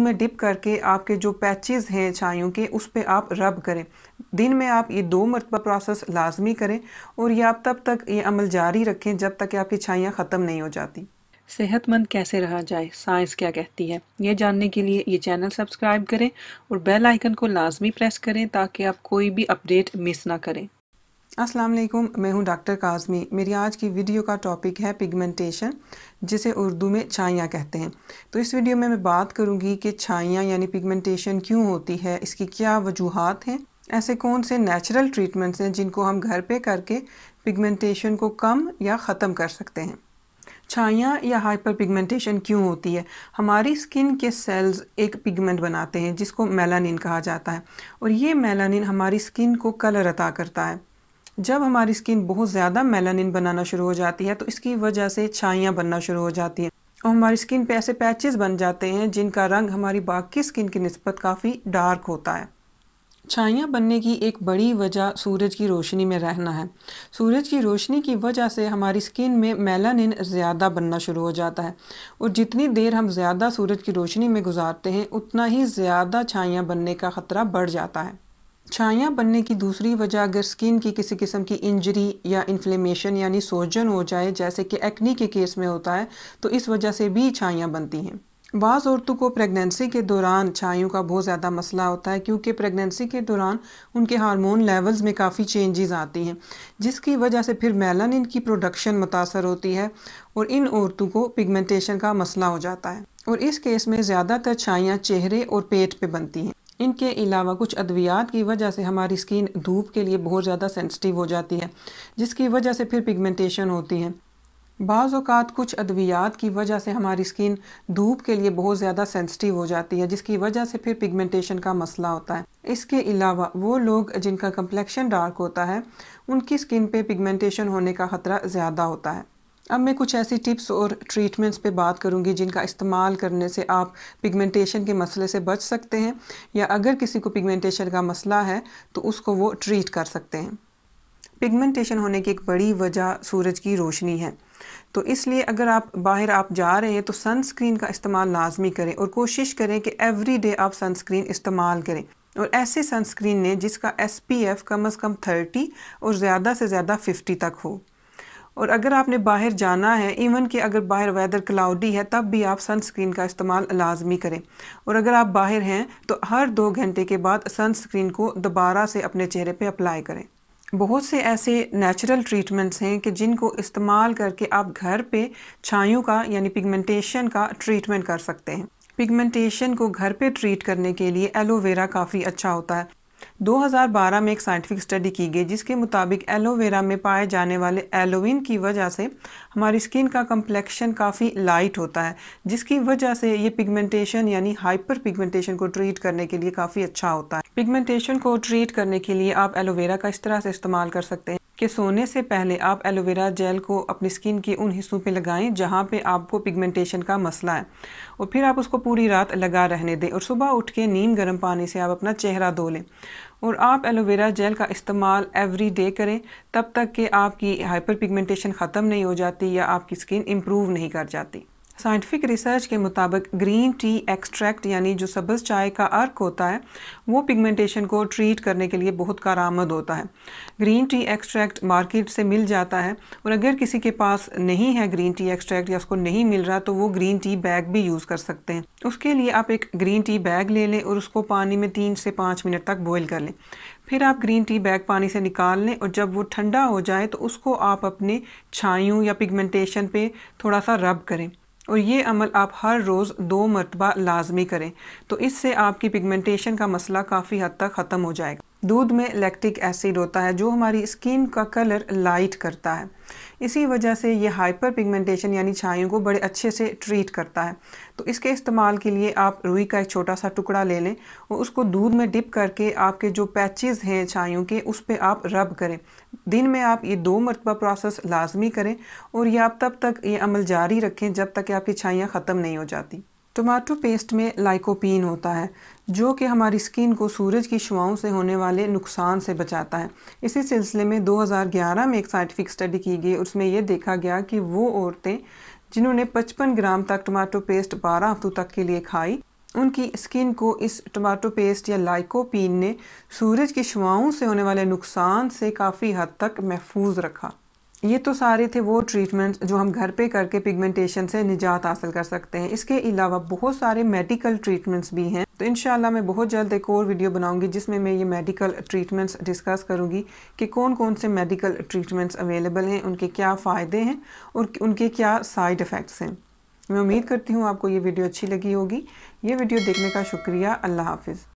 में डिप करके आपके जो पैचेस हैं छाइयों के उस पे आप रब करें। दिन में आप ये 2 मरतबा प्रोसेस लाजमी करें और ये आप तब तक ये अमल जारी रखें जब तक कि आपकी छाइयाँ ख़त्म नहीं हो जाती। सेहतमंद कैसे रहा जाए, साइंस क्या कहती है, ये जानने के लिए ये चैनल सब्सक्राइब करें और बेल आइकन को लाजमी प्रेस करें ताकि आप कोई भी अपडेट मिस ना करें। अस्सलाम वालेकुम, मैं हूं डॉक्टर काज़मी। मेरी आज की वीडियो का टॉपिक है पिगमेंटेशन, जिसे उर्दू में छाइयाँ कहते हैं। तो इस वीडियो में मैं बात करूंगी कि छाइयाँ यानी पिगमेंटेशन क्यों होती है, इसकी क्या वजूहात हैं, ऐसे कौन से नेचुरल ट्रीटमेंट्स हैं जिनको हम घर पे करके पिगमेंटेशन को कम या ख़त्म कर सकते हैं। छाइयाँ या हाइपर पिगमेंटेशन क्यों होती है? हमारी स्किन के सेल्स एक पिगमेंट बनाते हैं जिसको मेलानिन कहा जाता है और ये मेलानिन हमारी स्किन को कलर अता करता है। जब हमारी स्किन बहुत ज़्यादा मेलानिन बनाना शुरू हो जाती है तो इसकी वजह से छाइयाँ बनना शुरू हो जाती हैं और हमारी स्किन पे ऐसे पैचेस बन जाते हैं जिनका रंग हमारी बाकी स्किन की निस्बत काफ़ी डार्क होता है। छाइयाँ बनने की एक बड़ी वजह सूरज की रोशनी में रहना है। सूरज की रोशनी की वजह से हमारी स्किन में मेलानिन ज़्यादा बनना शुरू हो जाता है और जितनी देर हम ज़्यादा सूरज की रोशनी में गुजारते हैं उतना ही ज़्यादा छाइयाँ बनने का ख़तरा बढ़ जाता है। छाइयाँ बनने की दूसरी वजह अगर स्किन की किसी किस्म की इंजरी या इन्फ्लेमेशन यानी सोजन हो जाए, जैसे कि एक्नी के केस में होता है, तो इस वजह से भी छाइयाँ बनती हैं। बाज़ औरतों को प्रेगनेंसी के दौरान छाइयों का बहुत ज़्यादा मसला होता है क्योंकि प्रेगनेंसी के दौरान उनके हार्मोन लेवल्स में काफ़ी चेंजेस आती हैं जिसकी वजह से फिर मेलानिन की प्रोडक्शन मुतासर होती है और इन औरतों को पिगमेंटेशन का मसला हो जाता है और इस केस में ज़्यादातर छाइयाँ चेहरे और पेट पे बनती हैं। इनके अलावा कुछ अद्वियात की वजह से हमारी स्किन धूप के लिए बहुत ज़्यादा सेंसिटिव हो जाती है जिसकी वजह से फिर पिगमेंटेशन होती है। बाज़ औक़ात कुछ अद्वियात की वजह से हमारी स्किन धूप के लिए बहुत ज़्यादा सेंसिटिव हो जाती है जिसकी वजह से फिर पिगमेंटेशन का मसला होता है। इसके अलावा वो लोग जिनका कम्प्लेक्शन डार्क होता है उनकी स्किन पे पिगमेंटेशन होने का ख़तरा ज़्यादा होता है। अब मैं कुछ ऐसी टिप्स और ट्रीटमेंट्स पे बात करूंगी जिनका इस्तेमाल करने से आप पिगमेंटेशन के मसले से बच सकते हैं या अगर किसी को पिगमेंटेशन का मसला है तो उसको वो ट्रीट कर सकते हैं। पिगमेंटेशन होने की एक बड़ी वजह सूरज की रोशनी है, तो इसलिए अगर आप बाहर जा रहे हैं तो सनस्क्रीन का इस्तेमाल लाजमी करें और कोशिश करें कि एवरीडे आप सनस्क्रीन इस्तेमाल करें और ऐसे सनस्क्रीन ने जिसका SPF कम अज़ कम 30 और ज़्यादा से ज़्यादा 50 तक हो। और अगर आपने बाहर जाना है, इवन कि अगर बाहर वेदर क्लाउडी है तब भी आप सनस्क्रीन का इस्तेमाल लाजमी करें और अगर आप बाहर हैं तो हर 2 घंटे के बाद सनस्क्रीन को दोबारा से अपने चेहरे पे अप्लाई करें। बहुत से ऐसे नेचुरल ट्रीटमेंट्स हैं कि जिनको इस्तेमाल करके आप घर पे छाइयों का यानी पिगमेंटेशन का ट्रीटमेंट कर सकते हैं। पिगमेंटेशन को घर पे ट्रीट करने के लिए एलोवेरा काफ़ी अच्छा होता है। 2012 में एक साइंटिफिक स्टडी की गई जिसके मुताबिक एलोवेरा में पाए जाने वाले एलोविन की वजह से हमारी स्किन का कम्प्लेक्शन काफ़ी लाइट होता है जिसकी वजह से ये पिगमेंटेशन यानी हाइपर पिगमेंटेशन को ट्रीट करने के लिए काफ़ी अच्छा होता है। पिगमेंटेशन को ट्रीट करने के लिए आप एलोवेरा का इस तरह से इस्तेमाल कर सकते हैं कि सोने से पहले आप एलोवेरा जेल को अपनी स्किन के उन हिस्सों पे लगाएं जहाँ पे आपको पिगमेंटेशन का मसला है और फिर आप उसको पूरी रात लगा रहने दें और सुबह उठ के नीम गर्म पानी से आप अपना चेहरा धो लें और आप एलोवेरा जेल का इस्तेमाल एवरीडे करें तब तक कि आपकी हाइपर पिगमेंटेशन ख़त्म नहीं हो जाती या आपकी स्किन इम्प्रूव नहीं कर जाती। साइंटिफिक रिसर्च के मुताबिक ग्रीन टी एक्सट्रैक्ट यानी जो सब्ज़ चाय का अर्क होता है वो पिगमेंटेशन को ट्रीट करने के लिए बहुत कारआमद होता है। ग्रीन टी एक्सट्रैक्ट मार्केट से मिल जाता है और अगर किसी के पास नहीं है ग्रीन टी एक्सट्रैक्ट या उसको नहीं मिल रहा तो वो ग्रीन टी बैग भी यूज़ कर सकते हैं। उसके लिए आप एक ग्रीन टी बैग ले लें और उसको पानी में 3 से 5 मिनट तक बॉयल कर लें। फिर आप ग्रीन टी बैग पानी से निकाल लें और जब वो ठंडा हो जाए तो उसको आप अपने छाइयों या पिगमेंटेशन पे थोड़ा सा रब करें और ये अमल आप हर रोज़ 2 मरतबा लाजमी करें तो इससे आपकी पिगमेंटेशन का मसला काफ़ी हद तक ख़त्म हो जाएगा। दूध में लैक्टिक एसिड होता है जो हमारी स्किन का कलर लाइट करता है, इसी वजह से ये हाइपर पिगमेंटेशन यानी छाइयों को बड़े अच्छे से ट्रीट करता है। तो इसके इस्तेमाल के लिए आप रुई का एक छोटा सा टुकड़ा ले लें और उसको दूध में डिप करके आपके जो पैचेस हैं छाइयों के उस पे आप रब करें। दिन में आप ये 2 मरतबा प्रोसेस लाजमी करें और ये आप तब तक ये अमल जारी रखें जब तक कि आपकी छाइयाँ ख़त्म नहीं हो जाती। टमाटो पेस्ट में लाइकोपीन होता है जो कि हमारी स्किन को सूरज की शुआओं से होने वाले नुकसान से बचाता है। इसी सिलसिले में 2011 में एक साइंटिफिक स्टडी की गई, उसमें यह देखा गया कि वो औरतें जिन्होंने 55 ग्राम तक टमाटो पेस्ट 12 हफ्तों तक के लिए खाई उनकी स्किन को इस टमाटो पेस्ट या लाइकोपीन ने सूरज की शुआओं से होने वाले नुकसान से काफ़ी हद तक महफूज रखा। ये तो सारे थे वो ट्रीटमेंट्स जो हम घर पे करके पिगमेंटेशन से निजात हासिल कर सकते हैं। इसके अलावा बहुत सारे मेडिकल ट्रीटमेंट्स भी हैं। तो इंशाल्लाह मैं बहुत जल्द एक और वीडियो बनाऊंगी जिसमें मैं ये मेडिकल ट्रीटमेंट्स डिस्कस करूंगी कि कौन कौन से मेडिकल ट्रीटमेंट्स अवेलेबल हैं, उनके क्या फ़ायदे हैं और उनके क्या साइड इफ़ेक्ट्स हैं। मैं उम्मीद करती हूँ आपको ये वीडियो अच्छी लगी होगी। ये वीडियो देखने का शुक्रिया। अल्लाह हाफिज़।